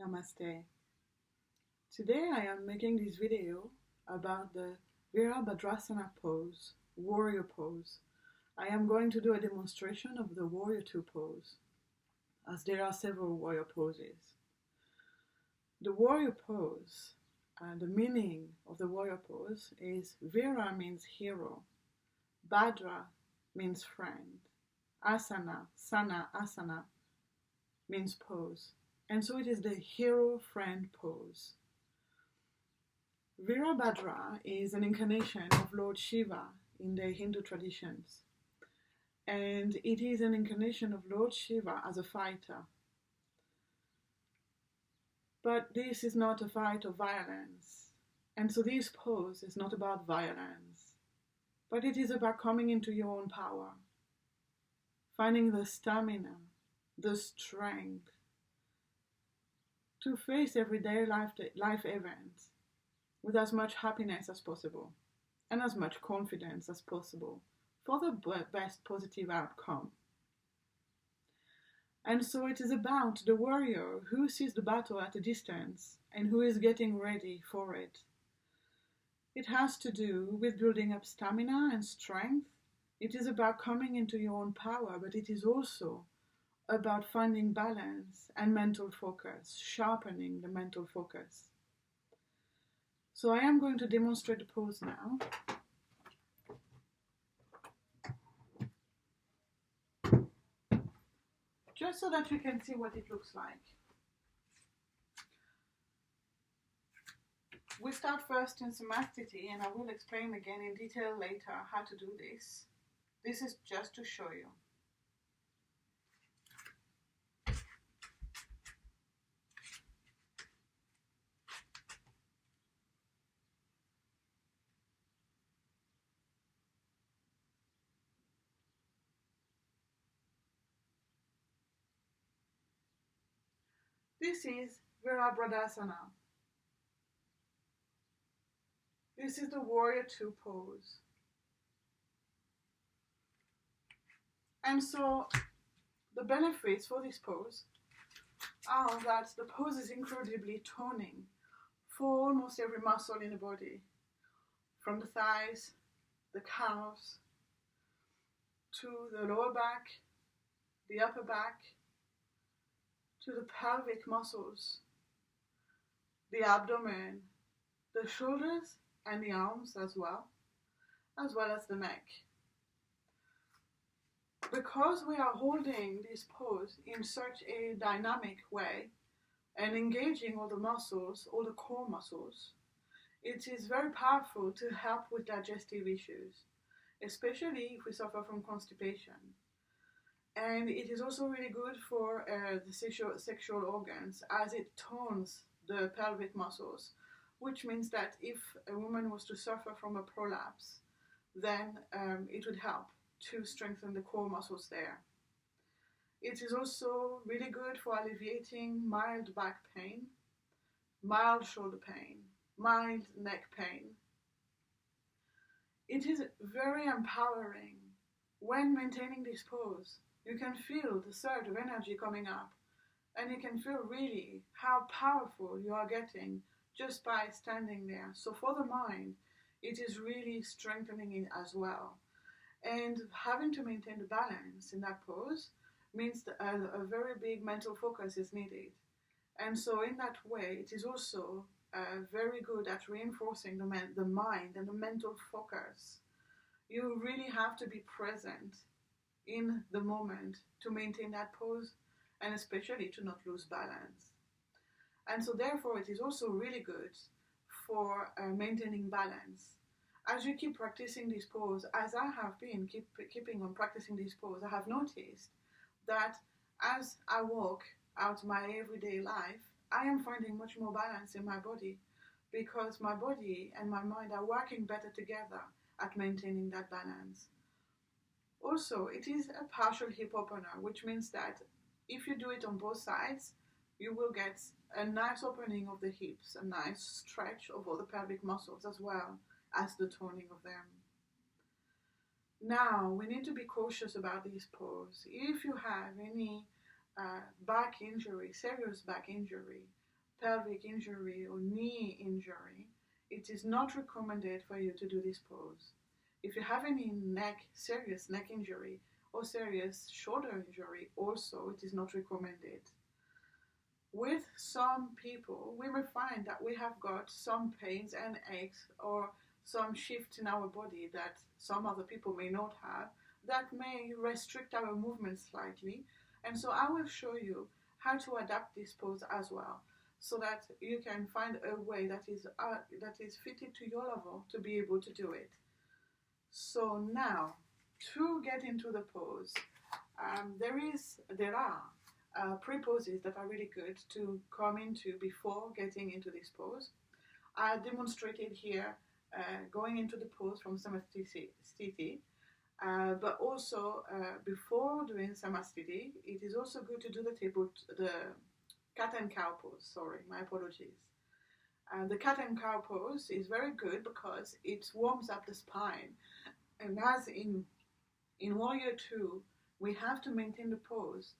Namaste. Today I am making this video about the Virabhadrasana pose, warrior pose. I am going to do a demonstration of the warrior two pose, as there are several warrior poses. The warrior pose, the meaning of the warrior pose is Vira means hero, Bhadra means friend, asana means pose. And so it is the hero-friend pose. Virabhadra is an incarnation of Lord Shiva in the Hindu traditions. And it is an incarnation of Lord Shiva as a fighter. But this is not a fight of violence. And so this pose is not about violence. But it is about coming into your own power. Finding the stamina, the strength, to face everyday life events with as much happiness as possible and as much confidence as possible for the best positive outcome. And so it is about the warrior who sees the battle at a distance and who is getting ready for it. It has to do with building up stamina and strength. It is about coming into your own power, but it is also about finding balance and mental focus, sharpening the mental focus. So I am going to demonstrate the pose now. Just so that you can see what it looks like. We start first in Samadhi, and I will explain again in detail later how to do this. This is just to show you. This is Virabhadrasana. This is the warrior two pose. And so the benefits for this pose are that the pose is incredibly toning for almost every muscle in the body, from the thighs, the calves, to the lower back, the upper back, to the pelvic muscles, the abdomen, the shoulders and the arms as well as the neck. Because we are holding this pose in such a dynamic way and engaging all the muscles, all the core muscles, it is very powerful to help with digestive issues, especially if we suffer from constipation. And it is also really good for the sexual organs, as it tones the pelvic muscles, which means that if a woman was to suffer from a prolapse, then it would help to strengthen the core muscles there. It is also really good for alleviating mild back pain, mild shoulder pain, mild neck pain. It is very empowering when maintaining this pose. You can feel the surge of energy coming up, and you can feel really how powerful you are getting just by standing there. So for the mind, it is really strengthening it as well. And having to maintain the balance in that pose means that a very big mental focus is needed. And so in that way, it is also very good at reinforcing the mind and the mental focus. You really have to be present in the moment to maintain that pose, and especially to not lose balance. And so therefore it is also really good for maintaining balance. As you keep practicing this pose, as I have been keeping on practicing this pose, I have noticed that as I walk out my everyday life, I am finding much more balance in my body, because my body and my mind are working better together at maintaining that balance. Also, it is a partial hip opener, which means that if you do it on both sides, you will get a nice opening of the hips, a nice stretch of all the pelvic muscles as well as the toning of them. Now, we need to be cautious about this pose. If you have any back injury, serious back injury, pelvic injury or knee injury, it is not recommended for you to do this pose. If you have any serious neck injury or serious shoulder injury, also it is not recommended. With some people, we may find that we have got some pains and aches or some shifts in our body that some other people may not have, that may restrict our movement slightly. And so I will show you how to adapt this pose as well, so that you can find a way that is fitted to your level to be able to do it. So now, to get into the pose, there are pre-poses that are really good to come into before getting into this pose. I demonstrated here going into the pose from Samadhi, but also before doing Samadhi, it is also good to do the cat and cow pose. Sorry, my apologies. The cat and cow pose is very good because it warms up the spine, and as in Warrior 2, we have to maintain the pose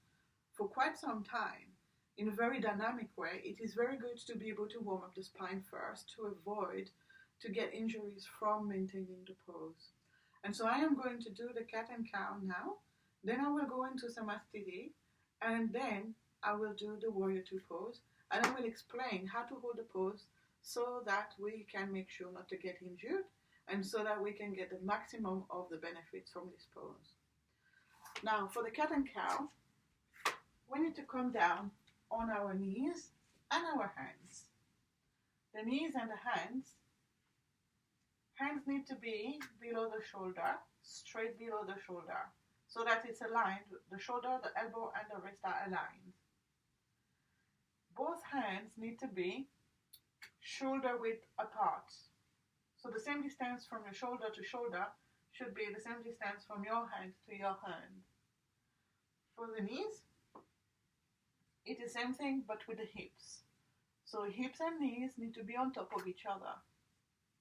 for quite some time in a very dynamic way. It is very good to be able to warm up the spine first to avoid to get injuries from maintaining the pose. And so I am going to do the cat and cow now, then I will go into Samadhi, and then I will do the Warrior 2 pose, and I will explain how to hold the pose so that we can make sure not to get injured, and so that we can get the maximum of the benefits from this pose. Now, for the cat and cow, we need to come down on our knees and our hands. The knees and the hands need to be below the shoulder, straight below the shoulder, so that it's aligned. The shoulder, the elbow, and the wrist are aligned. Both hands need to be shoulder width apart. So the same distance from your shoulder to shoulder should be the same distance from your hand to your hand. For the knees, it is the same thing but with the hips. So hips and knees need to be on top of each other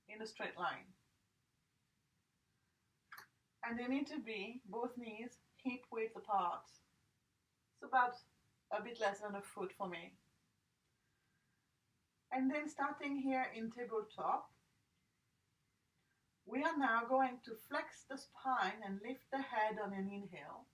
in a straight line. And they need to be, both knees, hip width apart. It's about a bit less than a foot for me. And then starting here in tabletop, we are now going to flex the spine and lift the head on an inhale.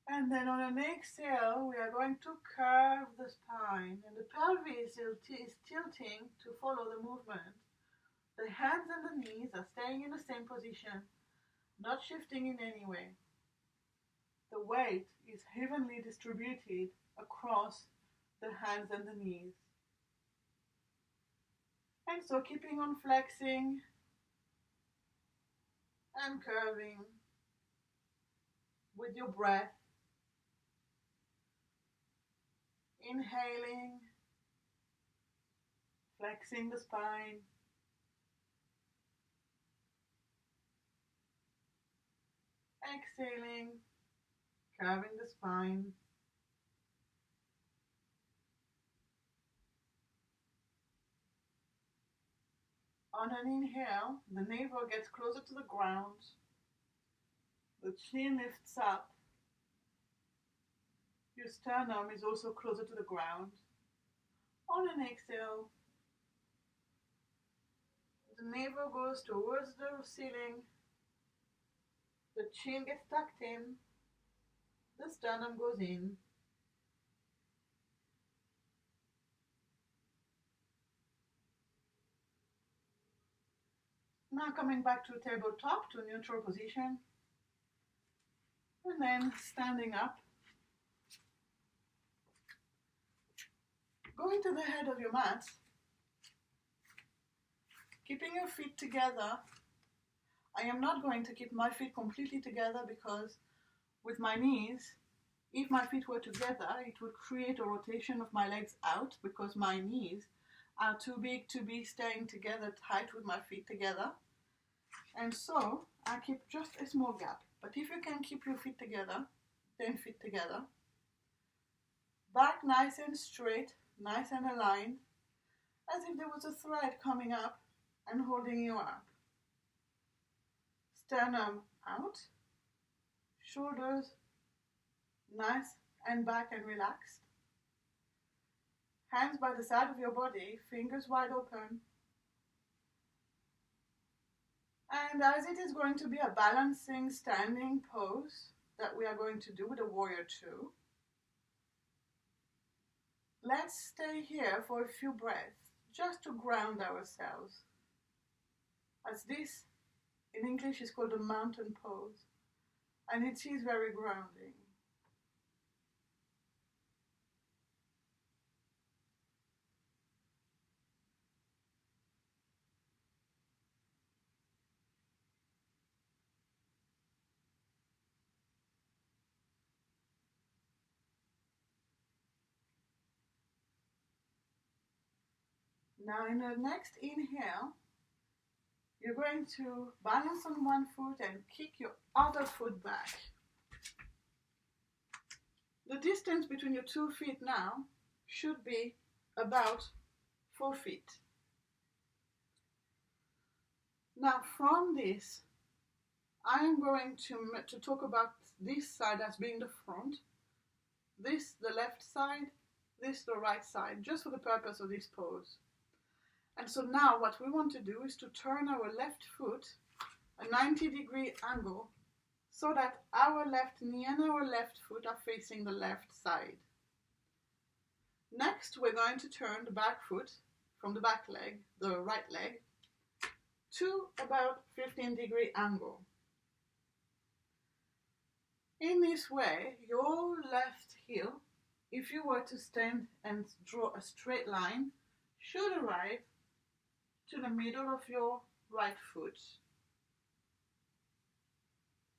And then on an exhale, we are going to curve the spine, and the pelvis is tilting to follow the movement. The hands and the knees are staying in the same position, not shifting in any way. The weight is evenly distributed across the hands and the knees. And so keeping on flexing and curving with your breath. Inhaling, flexing the spine. Exhaling, curving the spine. On an inhale, the navel gets closer to the ground. The chin lifts up. Your sternum is also closer to the ground. On an exhale, the navel goes towards the ceiling. The chin gets tucked in. The sternum goes in. Now coming back to tabletop, to neutral position. And then standing up. Going to the head of your mat, keeping your feet together. I am not going to keep my feet completely together because with my knees, if my feet were together, it would create a rotation of my legs out because my knees are too big to be staying together tight with my feet together. And so I keep just a small gap. But if you can keep your feet together, 10 feet together, back nice and straight, nice and aligned, as if there was a thread coming up and holding you up. Sternum out, shoulders nice and back and relaxed. Hands by the side of your body, fingers wide open. And as it is going to be a balancing standing pose that we are going to do with a warrior two, let's stay here for a few breaths just to ground ourselves. As this in English is called a mountain pose, and it is very grounding. Now in the next inhale, you're going to balance on one foot and kick your other foot back. The distance between your 2 feet now should be about 4 feet. Now from this, I am going to talk about this side as being the front, this the left side, this the right side, just for the purpose of this pose. And so now what we want to do is to turn our left foot a 90-degree angle so that our left knee and our left foot are facing the left side. Next, we're going to turn the back foot from the back leg, the right leg, to about 15-degree angle. In this way, your left heel, if you were to stand and draw a straight line, should arrive to the middle of your right foot.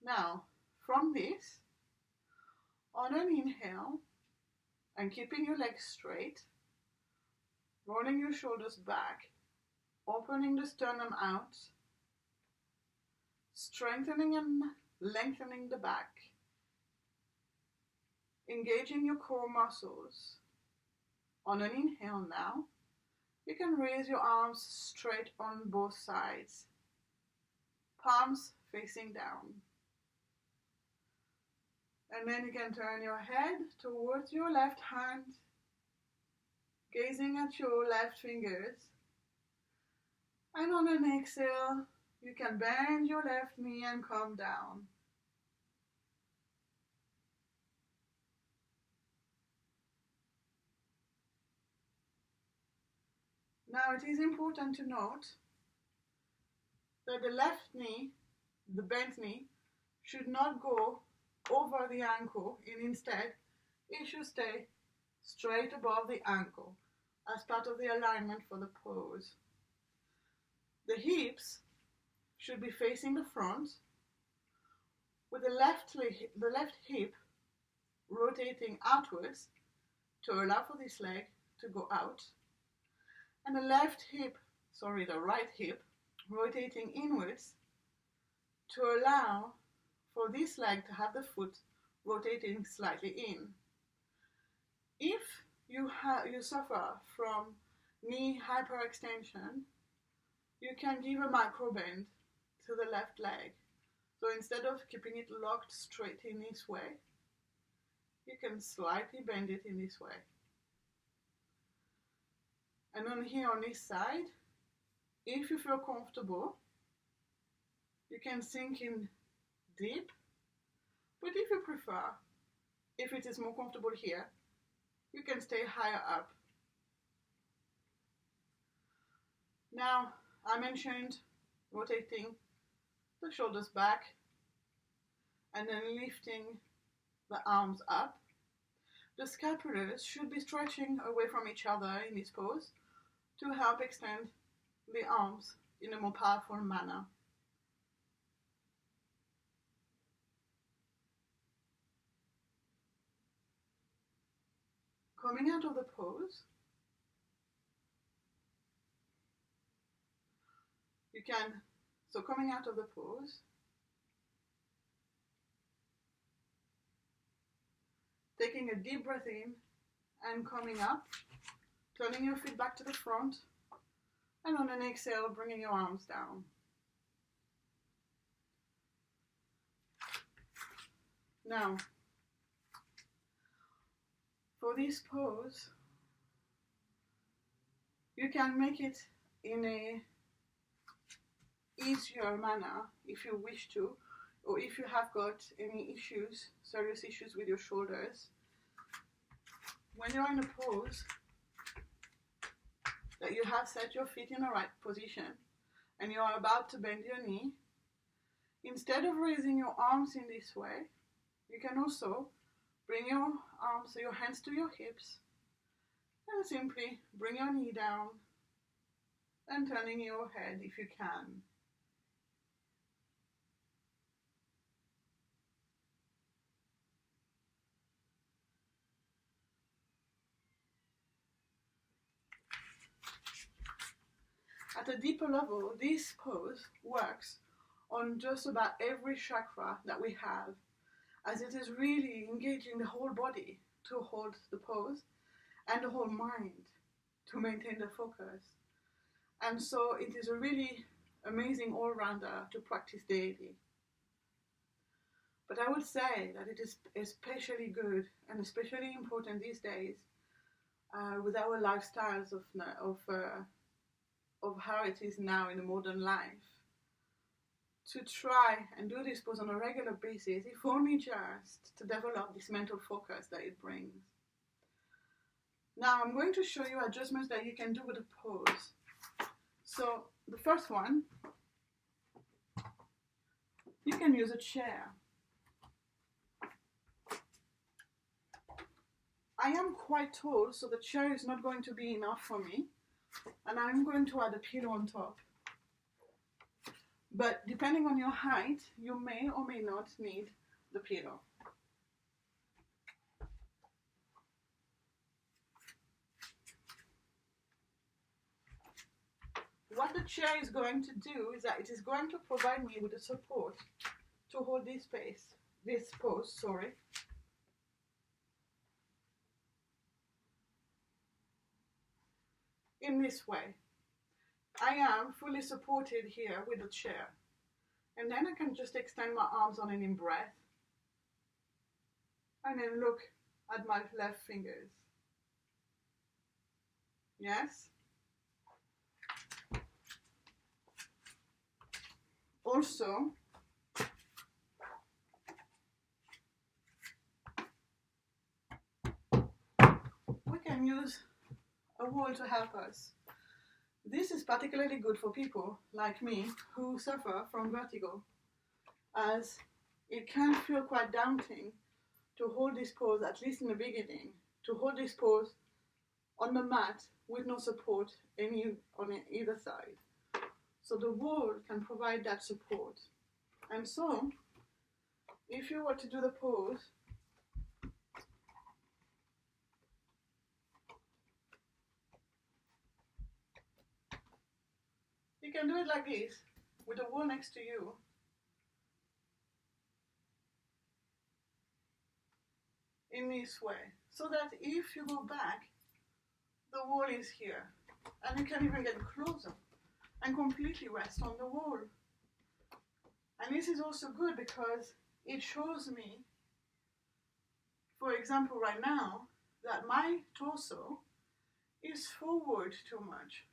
Now, from this, on an inhale, and keeping your legs straight, rolling your shoulders back, opening the sternum out, strengthening and lengthening the back, engaging your core muscles. On an inhale now, you can raise your arms straight on both sides, palms facing down. And then you can turn your head towards your left hand, gazing at your left fingers. And on an exhale, you can bend your left knee and come down. Now it is important to note that the left knee, the bent knee, should not go over the ankle, and instead it should stay straight above the ankle as part of the alignment for the pose. The hips should be facing the front, with the left hip rotating outwards to allow for this leg to go out, and the right hip rotating inwards to allow for this leg to have the foot rotating slightly in. If you suffer from knee hyperextension, you can give a micro bend to the left leg. So instead of keeping it locked straight in this way, you can slightly bend it in this way. And on here on this side, if you feel comfortable, you can sink in deep, but if you prefer, if it is more comfortable here, you can stay higher up. Now, I mentioned rotating the shoulders back and then lifting the arms up. The scapulars should be stretching away from each other in this pose to help extend the arms in a more powerful manner. Coming out of the pose, coming out of the pose, taking a deep breath in and coming up, turning your feet back to the front, and on an exhale, bringing your arms down. Now, for this pose, you can make it in a easier manner if you wish to, or if you have got any issues, serious issues with your shoulders. When you're in a pose that you have set your feet in the right position and you are about to bend your knee, instead of raising your arms in this way, you can also bring your arms, your hands to your hips, and simply bring your knee down and turning your head if you can. At a deeper level, this pose works on just about every chakra that we have, as it is really engaging the whole body to hold the pose and the whole mind to maintain the focus. And so it is a really amazing all-rounder to practice daily. But I would say that it is especially good and especially important these days with our lifestyles of how it is now in the modern life, to try and do this pose on a regular basis, if only just to develop this mental focus that it brings. Now I'm going to show you adjustments that you can do with the pose. So the first one, you can use a chair. I am quite tall, so the chair is not going to be enough for me, and I'm going to add a pillow on top. But depending on your height, you may or may not need the pillow. What the chair is going to do is that it is going to provide me with the support to hold this pose, in this way. I am fully supported here with the chair. And then I can just extend my arms on an in-breath. And then look at my left fingers. Yes? Also, we can use a wall to help us. This is particularly good for people like me who suffer from vertigo, as it can feel quite daunting to hold this pose, at least in the beginning, to hold this pose on the mat with no support on either side. So the wall can provide that support. And so, if you were to do the pose, you can do it like this, with the wall next to you. In this way, so that if you go back, the wall is here. And you can even get closer and completely rest on the wall. And this is also good because it shows me, for example, right now, that my torso is forward too much.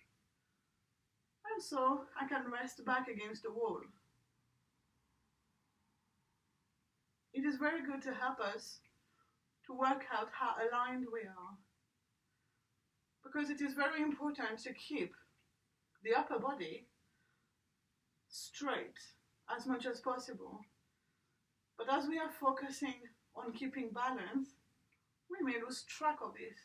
And so I can rest back against the wall. It is very good to help us to work out how aligned we are. Because it is very important to keep the upper body straight as much as possible. But as we are focusing on keeping balance, we may lose track of this.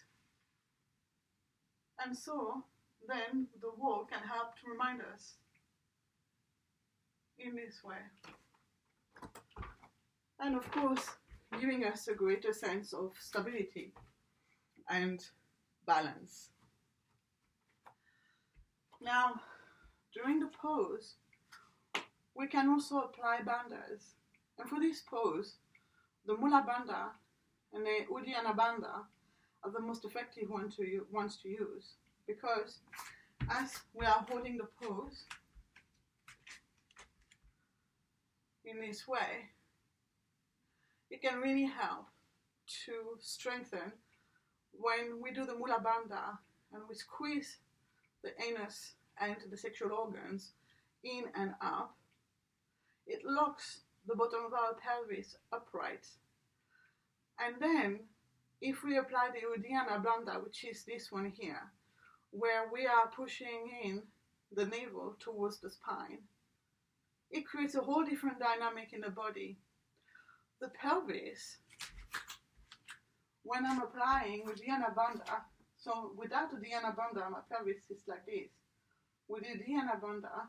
And so, then the wall can help to remind us in this way. And of course, giving us a greater sense of stability and balance. Now, during the pose, we can also apply bandhas. And for this pose, the Mula Bandha and the Uddiyana Bandha are the most effective ones to use, because as we are holding the pose in this way, it can really help to strengthen when we do the Mula Bandha and we squeeze the anus and the sexual organs in and up, it locks the bottom of our pelvis upright. And then, if we apply the Uddiyana Bandha, which is this one here, where we are pushing in the navel towards the spine, it creates a whole different dynamic in the body. The pelvis, when I'm applying Uddiyana Bandha, so without Uddiyana Bandha, my pelvis is like this. With Uddiyana Bandha,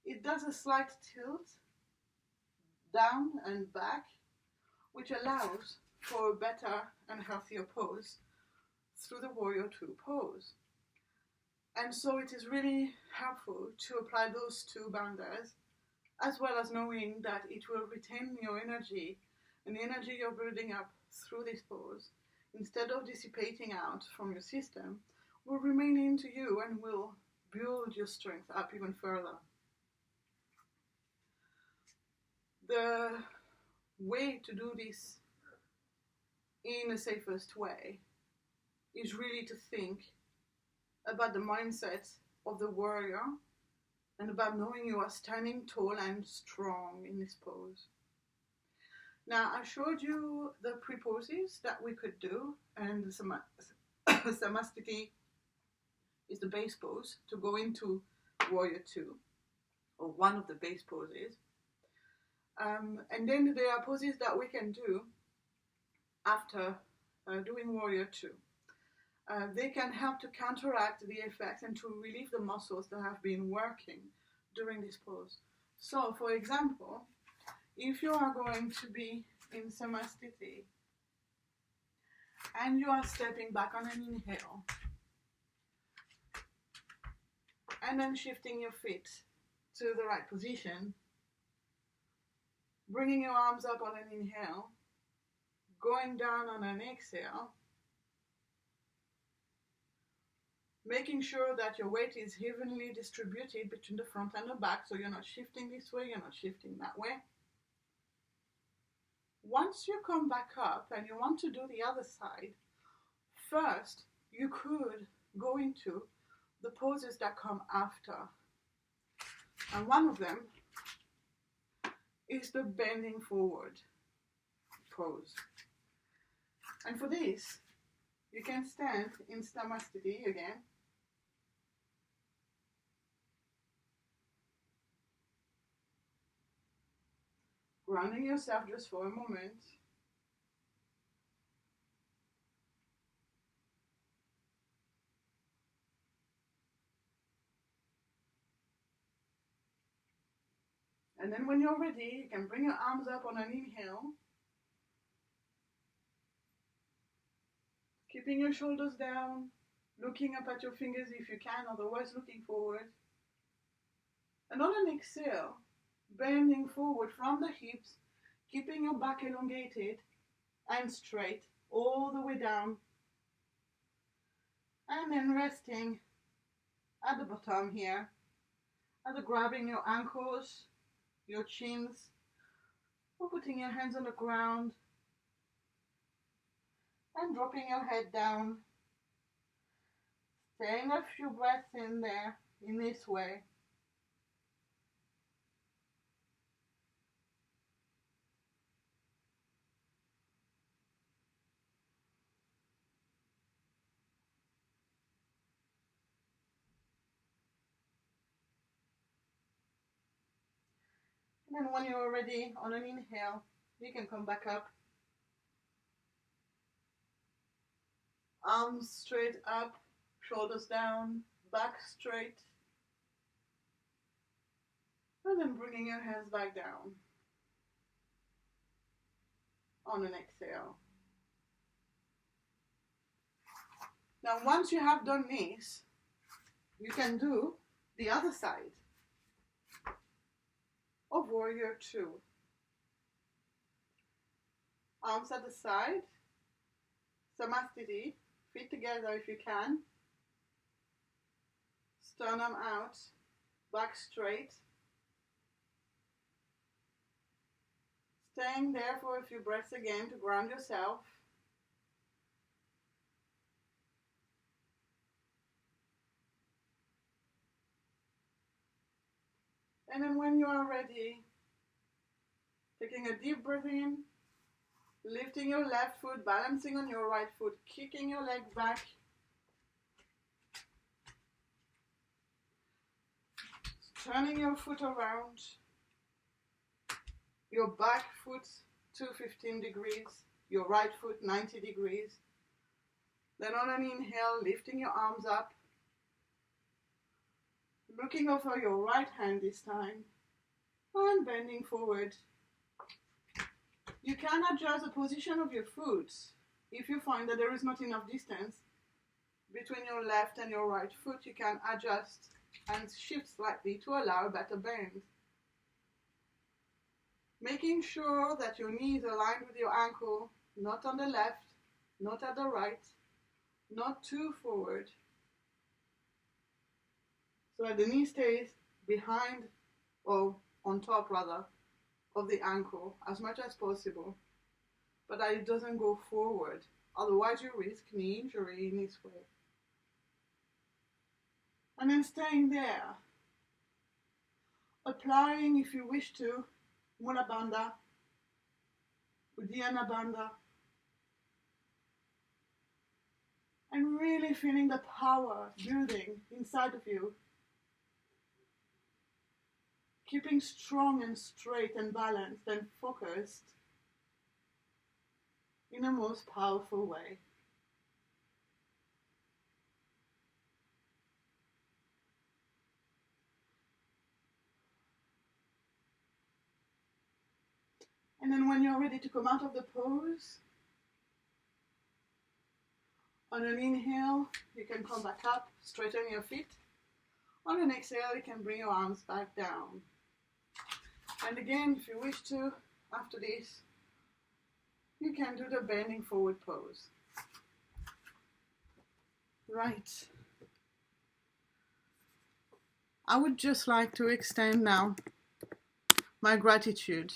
it does a slight tilt down and back, which allows for a better and healthier pose through the Warrior Two pose. And so it is really helpful to apply those two bandhas, as well as knowing that it will retain your energy, and the energy you're building up through this pose, instead of dissipating out from your system, will remain into you and will build your strength up even further. The way to do this in the safest way is really to think about the mindset of the warrior and about knowing you are standing tall and strong in this pose. Now, I showed you the pre-poses that we could do, and the Samadhi is the base pose to go into Warrior Two, or one of the base poses. And then there are poses that we can do after doing Warrior Two. They can help to counteract the effects and to relieve the muscles that have been working during this pose. So, for example, if you are going to be in Samadhi and you are stepping back on an inhale and then shifting your feet to the right position, bringing your arms up on an inhale, going down on an exhale, making sure that your weight is evenly distributed between the front and the back, so you're not shifting this way, you're not shifting that way. Once you come back up and you want to do the other side, first you could go into the poses that come after. And one of them is the bending forward pose. And for this, you can stand in Samadhi again. Grounding yourself just for a moment. And then when you're ready, you can bring your arms up on an inhale. Keeping your shoulders down, looking up at your fingers if you can, otherwise looking forward. And on an exhale, bending forward from the hips, keeping your back elongated and straight all the way down. And then resting at the bottom here, either grabbing your ankles, your chins, or putting your hands on the ground and dropping your head down. Staying a few breaths in there, in this way. And then when you're ready on an inhale, you can come back up. Arms straight up, shoulders down, back straight. And then bringing your hands back down on an exhale. Now, once you have done this, you can do the other side of Warrior Two. Arms at the side, Samadhi, feet together if you can, sternum out, back straight. Staying there for a few breaths again to ground yourself. And then when you are ready, taking a deep breath in, lifting your left foot, balancing on your right foot, kicking your leg back, turning your foot around, your back foot to 15 degrees, your right foot 90 degrees. Then on an inhale, lifting your arms up, looking over your right hand this time, and bending forward. You can adjust the position of your foot if you find that there is not enough distance between your left and your right foot. You can adjust and shift slightly to allow a better bend. Making sure that your knees are aligned with your ankle, not on the left, not at the right, not too forward. So that the knee stays behind, or on top rather, of the ankle as much as possible, but that it doesn't go forward. Otherwise you risk knee injury in this way. And then staying there, applying, if you wish to, Mula Bandha, Uddiyana Bandha, and really feeling the power building inside of you, keeping strong and straight and balanced and focused in a most powerful way. And then when you're ready to come out of the pose, on an inhale, you can come back up, straighten your feet. On an exhale, you can bring your arms back down. And again, if you wish to, after this, you can do the bending forward pose. Right. I would just like to extend now my gratitude.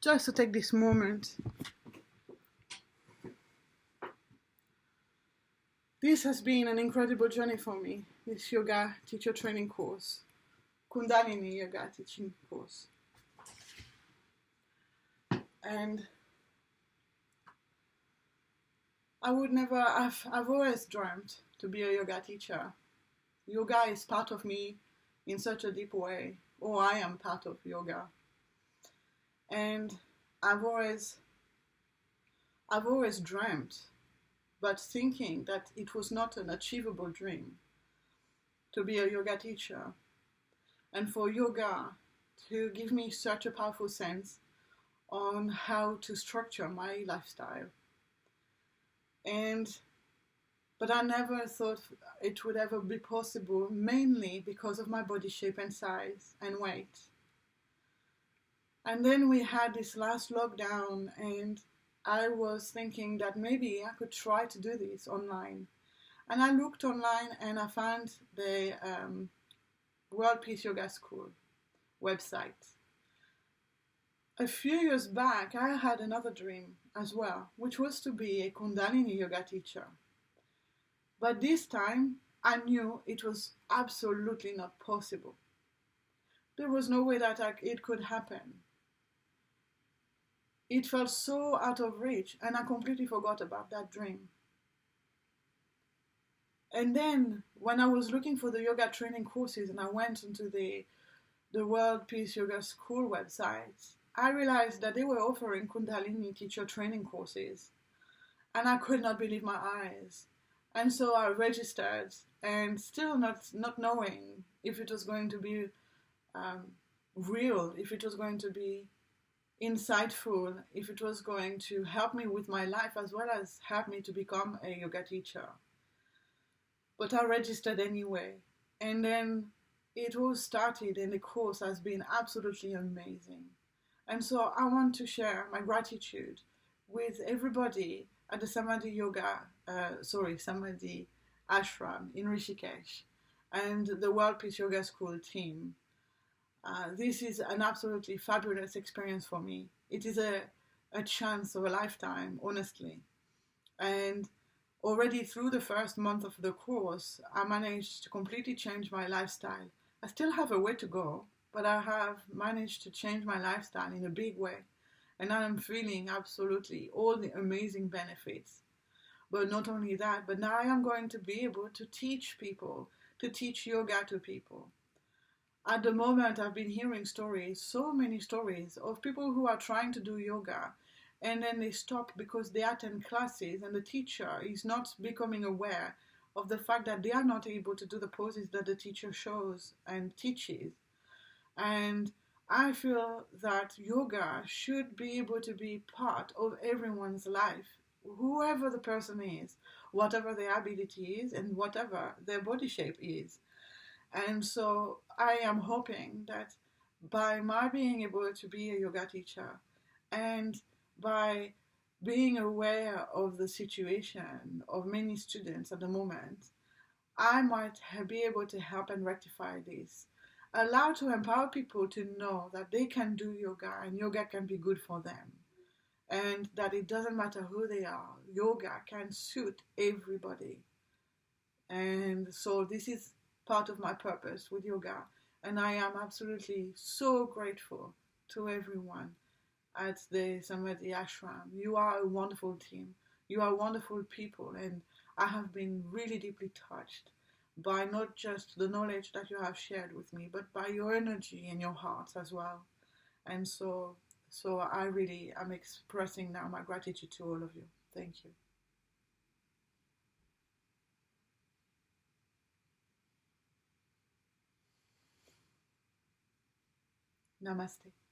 Just to take this moment. This has been an incredible journey for me, this yoga teacher training course, Kundalini yoga teaching course. And I've always dreamt to be a yoga teacher. Yoga is part of me in such a deep way, or I am part of yoga. And I've always dreamt, but thinking that it was not an achievable dream to be a yoga teacher, and for yoga to give me such a powerful sense on how to structure my lifestyle. But I never thought it would ever be possible, mainly because of my body shape and size and weight. And then we had this last lockdown, and I was thinking that maybe I could try to do this online. And I looked online and I found the World Peace Yoga School website. A few years back, I had another dream as well, which was to be a Kundalini yoga teacher. But this time, I knew it was absolutely not possible. There was no way that it could happen. It felt so out of reach, and I completely forgot about that dream. And then, when I was looking for the yoga training courses and I went into the World Peace Yoga School website, I realized that they were offering Kundalini teacher training courses. And I could not believe my eyes. And so I registered, and still not knowing if it was going to be real, if it was going to be insightful, if it was going to help me with my life as well as help me to become a yoga teacher. But I registered anyway. And then it all started, and the course has been absolutely amazing. And so I want to share my gratitude with everybody at the Samadhi Ashram in Rishikesh and the World Peace Yoga School team. This is an absolutely fabulous experience for me. It is a chance of a lifetime, honestly. And already through the first month of the course, I managed to completely change my lifestyle. I still have a way to go, but I have managed to change my lifestyle in a big way. And I am feeling absolutely all the amazing benefits. But not only that, but now I am going to be able to teach people, to teach yoga to people. At the moment, I've been hearing stories, so many stories of people who are trying to do yoga and then they stop because they attend classes and the teacher is not becoming aware of the fact that they are not able to do the poses that the teacher shows and teaches. And I feel that yoga should be able to be part of everyone's life, whoever the person is, whatever their ability is, and whatever their body shape is. And so I am hoping that by my being able to be a yoga teacher and by being aware of the situation of many students at the moment, I might be able to help and rectify this. Allow to empower people to know that they can do yoga and yoga can be good for them. And that it doesn't matter who they are, yoga can suit everybody. And so this is part of my purpose with yoga. And I am absolutely so grateful to everyone at the Samadhi Ashram. You are a wonderful team. You are wonderful people. And I have been really deeply touched by not just the knowledge that you have shared with me, but by your energy and your hearts as well. And so I really am expressing now my gratitude to all of you. Thank you. Namaste.